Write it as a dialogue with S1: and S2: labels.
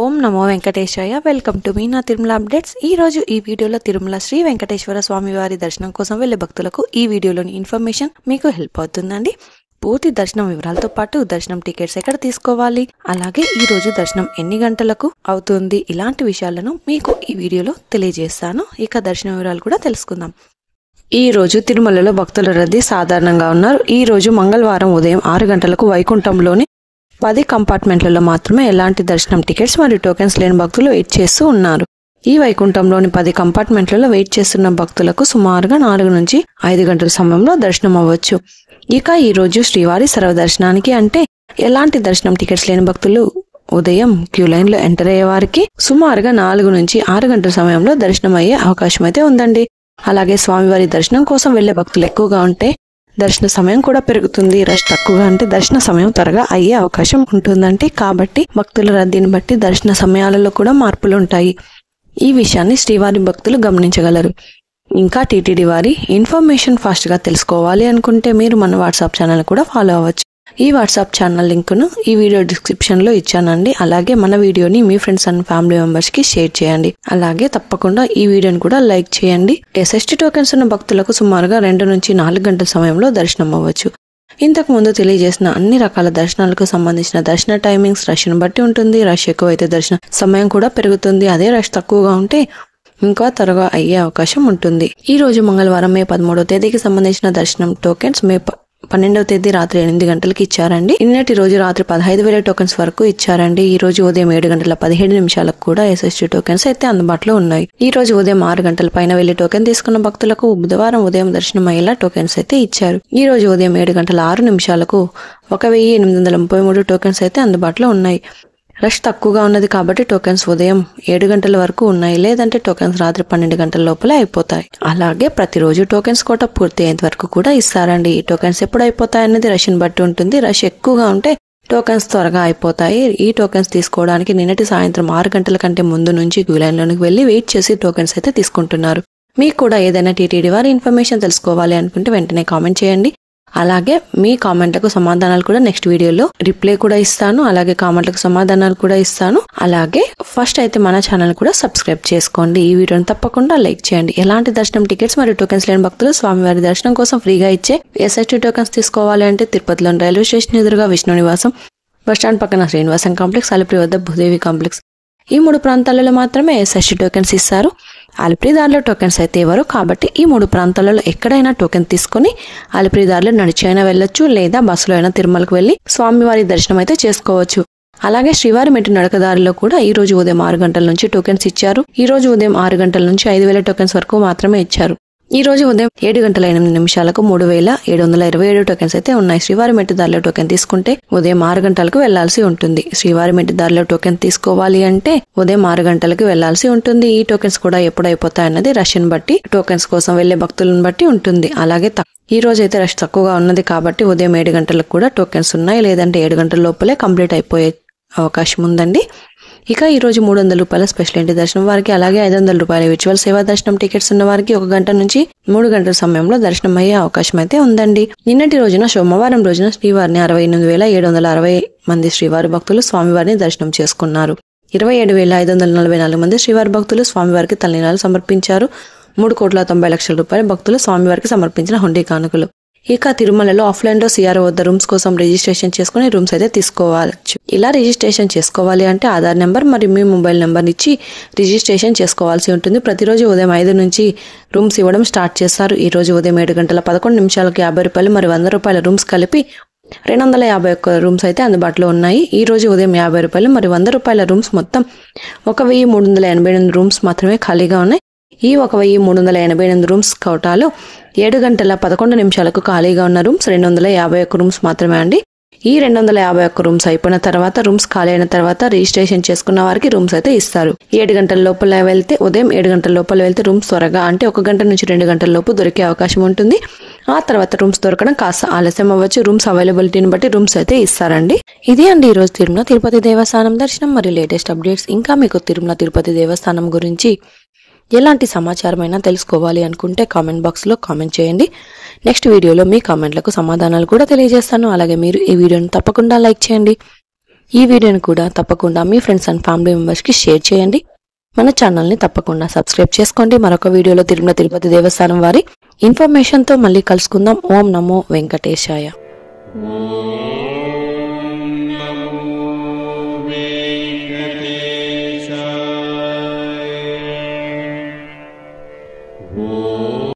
S1: Om Namo Venkatesaya. Welcome to Meena Tirumala updates. ఈ రోజు ఈ వీడియోలో తిరుమల శ్రీ వెంకటేశ్వర స్వామి వారి దర్శనం కోసం వెళ్లే భక్తులకు ఈ వీడియోలోని ఇన్ఫర్మేషన్ మీకు హెల్ప్ అవుతుందండి. పూర్తి దర్శనం వివరాలతో పాటు దర్శనం టికెట్స్ ఎక్కడ తీసుకోవాలి, అలాగే ఈ రోజు దర్శనం ఎన్ని గంటలకు అవుతుంది, ఇలాంటి విషయాలను మీకు ఈ వీడియోలో తెలియజేస్తాను. ఇక దర్శనం వివరాలు కూడా తెలుసుకుందాం. ఈ రోజు తిరుమలలో భక్తుల రద్దీ సాధారణంగా ఉన్నారు. ఈ రోజు మంగళవారం ఉదయం 6 గంటలకు వైకుంఠంలోని 10 కంపార్ట్మెంట్లలో మాత్రమే ఎలాంటి దర్శనం టికెట్స్ మరియు టోకెన్స్ లేని భక్తులు వెయిట్ చేస్తూ ఉన్నారు. ఈ వైకుంఠంలోని 10 కంపార్ట్మెంట్లలో వెయిట్ చేస్తున్న భక్తులకు సుమారుగా 4 నుంచి 5 గంటల సమయంలో దర్శనం అవ్వచ్చు. ఇక ఈ రోజు శ్రీవారి సర్వదర్శనానికి అంటే ఎలాంటి దర్శనం టికెట్స్ లేని భక్తులు ఉదయం క్యూ లైన్ లో ఎంటర్ అయ్యే వారికి సుమారుగా 4 నుంచి 6 గంటల సమయంలో దర్శనం అయ్యే అవకాశం అయితే ఉందండి. అలాగే స్వామివారి దర్శనం కోసం వెళ్లే భక్తులు ఎక్కువగా ఉంటే దర్శన సమయం కూడా పెరుగుతుంది. రష్ తక్కువగా అంటే దర్శన సమయం త్వరగా అయ్యే అవకాశం ఉంటుందంటే, కాబట్టి భక్తుల రద్దీని బట్టి దర్శన సమయాలలో కూడా మార్పులు ఉంటాయి. ఈ విషయాన్ని శ్రీవారి భక్తులు గమనించగలరు. ఇంకా టీటీడీ వారి ఇన్ఫర్మేషన్ ఫాస్ట్ గా తెలుసుకోవాలి అనుకుంటే మీరు మన వాట్సాప్ ఛానల్ కూడా ఫాలో అవ్వచ్చు. ఈ వాట్సాప్ ఛానల్ లింక్ ను ఈ వీడియో డిస్క్రిప్షన్ లో ఇచ్చానండి. అలాగే మన వీడియోని మీ ఫ్రెండ్స్ అండ్ ఫ్యామిలీ మెంబర్స్ కి షేర్ చేయండి. అలాగే తప్పకుండా ఈ వీడియోని కూడా లైక్ చేయండి. ఎస్ఎస్టీ టోకెన్స్ ఉన్న భక్తులకు సుమారుగా 2 నుంచి 4 గంటల సమయంలో దర్శనం అవ్వచ్చు. ఇంతకు ముందు తెలియజేసిన అన్ని రకాల దర్శనాలకు సంబంధించిన దర్శన టైమింగ్స్ రష్ ని బట్టి ఉంటుంది. రష్ ఎక్కువైతే దర్శన సమయం కూడా పెరుగుతుంది. అదే రష్ తక్కువగా ఉంటే ఇంకా త్వరగా అయ్యే అవకాశం ఉంటుంది. ఈ రోజు మంగళవారం మే 13వ తేదీకి సంబంధించిన దర్శనం టోకెన్స్ మే 12వ తేదీ రాత్రి 8 గంటలకు ఇచ్చారండి. నిన్నటి రోజు రాత్రి 15,000 టోకెన్స్ వరకు ఇచ్చారండి. ఈ రోజు ఉదయం 7 గంటల 17 నిమిషాలకు కూడా ఎస్ఎస్టీ టోకెన్స్ అయితే అందుబాటులో ఉన్నాయి. ఈ రోజు ఉదయం 6 గంటల పైన వెళ్లి టోకెన్ తీసుకున్న భక్తులకు బుధవారం ఉదయం దర్శనం అయ్యేలా టోకెన్స్ అయితే ఇచ్చారు. ఈ రోజు ఉదయం 7 గంటల 6 నిమిషాలకు 1833 టోకెన్స్ అయితే అందుబాటులో ఉన్నాయి. రష్ తక్కువగా ఉన్నది కాబట్టి టోకెన్స్ ఉదయం 7 గంటల వరకు ఉన్నాయి. లేదంటే టోకెన్స్ రాత్రి 12 గంటల లోపలే అయిపోతాయి. అలాగే ప్రతిరోజు టోకెన్స్ కోట పూర్తి అయ్యేంత వరకు కూడా ఇస్తారండి. ఈ టోకెన్స్ ఎప్పుడు అయిపోతాయి అన్నది రష్ ని బట్టి ఉంటుంది. రష్ ఎక్కువగా ఉంటే టోకెన్స్ త్వరగా అయిపోతాయి. ఈ టోకెన్స్ తీసుకోవడానికి నిన్నటి సాయంత్రం 6 గంటల కంటే ముందు నుంచి క్యూ లైన్ లోనికి వెళ్లి వెయిట్ చేసి టోకెన్స్ అయితే తీసుకుంటున్నారు. మీకు కూడా ఏదైనా టీటీడీ వారి ఇన్ఫర్మేషన్ తెలుసుకోవాలి అనుకుంటే వెంటనే కామెంట్ చేయండి. అలాగే మీ కామెంట్లకు సమాధానాలు కూడా నెక్స్ట్ వీడియోలో రిప్లై కూడా ఇస్తాను. అలాగే కామెంట్లకు సమాధానాలు కూడా ఇస్తాను. అలాగే ఫస్ట్ అయితే మన ఛానల్ కూడా సబ్స్క్రైబ్ చేసుకోండి. ఈ వీడియోని తప్పకుండా లైక్ చేయండి. ఎలాంటి దర్శనం టికెట్స్ మరియు టోకెన్స్ లేని భక్తులు స్వామివారి దర్శనం కోసం ఫ్రీగా ఇచ్చే ఎస్ఎస్టీ టోకెన్స్ తీసుకోవాలి అంటే తిరుపతిలోని రైల్వే స్టేషన్ ఎదురుగా విష్ణు నివాసం, బస్టాండ్ పక్కన శ్రీనివాసం కాంప్లెక్స్, అలిపిరి వద్ద భూదేవి కాంప్లెక్స్, ఈ 3 ప్రాంతాలలో మాత్రమే ఎస్ఎస్టీ టోకెన్స్ ఇస్తారు. అలిపిరి దారిలో టోకెన్స్ అయితే ఇవ్వరు. కాబట్టి ఈ 3 ప్రాంతాలలో ఎక్కడైనా టోకెన్ తీసుకుని అలిపిరి దారిలో నడిచి అయినా వెళ్ళొచ్చు, లేదా బస్సులో అయినా తిరుమలకు వెళ్లి స్వామివారి దర్శనం అయితే చేసుకోవచ్చు. అలాగే శ్రీవారి మెట్టు నడకదారిలో కూడా ఈ రోజు ఉదయం 6 గంటల నుంచి టోకెన్స్ ఇచ్చారు. ఈ రోజు ఉదయం 6 గంటల నుంచి 5,000 టోకెన్స్ వరకు మాత్రమే ఇచ్చారు. ఈ రోజు ఉదయం 7 గంటల 8 నిమిషాలకు 3,727 టోకెన్స్ అయితే ఉన్నాయి. శ్రీవారి మెట్టు దారిలో టోకెన్ తీసుకుంటే ఉదయం 6 గంటలకు వెళ్లాల్సి ఉంటుంది. శ్రీవారి మెట్టు దారిలో టోకెన్ తీసుకోవాలి అంటే ఉదయం 6 గంటలకు వెళ్లాల్సి ఉంటుంది. ఈ టోకెన్స్ కూడా ఎప్పుడు అయిపోతాయన్నది రష్ ని బట్టి, టోకెన్స్ కోసం వెళ్లే భక్తులను బట్టి ఉంటుంది. అలాగే ఈ రోజు అయితే రష్ తక్కువగా ఉన్నది కాబట్టి ఉదయం 7 గంటలకు కూడా టోకెన్స్ ఉన్నాయి. లేదంటే 7 గంటల లోపలే కంప్లీట్ అయిపోయే అవకాశం ఉందండి. ఇక ఈ రోజు 300 రూపాయల స్పెషల్ ఎంట్రీ దర్శనం వారికి, అలాగే 500 రూపాయల విర్చువల్ సేవా దర్శనం టికెట్స్ ఉన్న వారికి 1 గంట నుంచి 3 గంటల సమయంలో దర్శనం అయ్యే అవకాశం అయితే ఉందండి. నిన్నటి రోజున సోమవారం రోజున శ్రీవారిని 68,760 మంది శ్రీవారి భక్తులు స్వామివారిని దర్శనం చేసుకున్నారు. 27,544 మంది శ్రీవారి భక్తులు స్వామివారికి తలనీలాలు సమర్పించారు. 3,90,00,000 రూపాయల భక్తులు స్వామివారికి సమర్పించిన హుండీ కానుకలు. ఇక తిరుమలలో ఆఫ్లైన్ లో సిఆర్ఓ వద్ద రూమ్స్ కోసం రిజిస్ట్రేషన్ చేసుకుని రూమ్స్ అయితే తీసుకోవచ్చు. ఇలా రిజిస్ట్రేషన్ చేసుకోవాలి అంటే ఆధార్ నెంబర్ మరియు మీ మొబైల్ నెంబర్ ఇచ్చి రిజిస్ట్రేషన్ చేసుకోవాల్సి ఉంటుంది. ప్రతిరోజు ఉదయం 5 నుంచి రూమ్స్ ఇవ్వడం స్టార్ట్ చేస్తారు. ఈ రోజు ఉదయం 7 గంటల 11 నిమిషాలకు 50 రూపాయలు మరియు 100 రూపాయల రూమ్స్ కలిపి 251 రూమ్స్ అయితే అందుబాటులో ఉన్నాయి. ఈ రోజు ఉదయం 50 రూపాయలు మరియు 100 రూపాయల రూమ్స్ మొత్తం 1,388 రూమ్స్ మాత్రమే ఖాళీగా ఉన్నాయి. ఈ 1,388 రూమ్స్ కోటాలో 7 గంటల 11 నిమిషాలకు ఖాళీగా ఉన్న రూమ్స్ 251 రూమ్స్ మాత్రమే అండి. ఈ 251 రూమ్స్ అయిపోయిన తర్వాత, రూమ్స్ ఖాళీ అయిన తర్వాత రిజిస్ట్రేషన్ చేసుకున్న వారికి రూమ్స్ అయితే ఇస్తారు. 7 గంటల లోపల వెళ్తే, ఉదయం 7 గంటల లోపల వెళ్తే రూమ్స్ త్వరగా అంటే 1 గంట నుంచి 2 గంటల లోపు దొరికే అవకాశం ఉంటుంది. ఆ తర్వాత రూమ్స్ దొరకడం కాస్త ఆలస్యం అవ్వచ్చు. రూమ్స్ అవైలబిలిటీని బట్టి రూమ్స్ అయితే ఇస్తారండి. ఇది అండి ఈ రోజు తిరుమల తిరుపతి దేవస్థానం దర్శనం మరియు లేటెస్ట్ అప్డేట్స్. ఇంకా మీకు తిరుమల తిరుపతి దేవస్థానం గురించి ఎలాంటి సమాచారమైనా తెలుసుకోవాలి అనుకుంటే కామెంట్ బాక్స్లో కామెంట్ చేయండి. నెక్స్ట్ వీడియోలో మీ కామెంట్లకు సమాధానాలు కూడా తెలియజేస్తాను. అలాగే మీరు ఈ వీడియోని తప్పకుండా లైక్ చేయండి. ఈ వీడియోని కూడా తప్పకుండా మీ ఫ్రెండ్స్ అండ్ ఫ్యామిలీ మెంబర్స్కి షేర్ చేయండి. మన ఛానల్ని తప్పకుండా సబ్స్క్రైబ్ చేసుకోండి. మరొక వీడియోలో తిరుమల తిరుపతి దేవస్థానం వారి ఇన్ఫర్మేషన్తో మళ్ళీ కలుసుకుందాం. ఓం నమో వెంకటేశాయ.
S2: Oh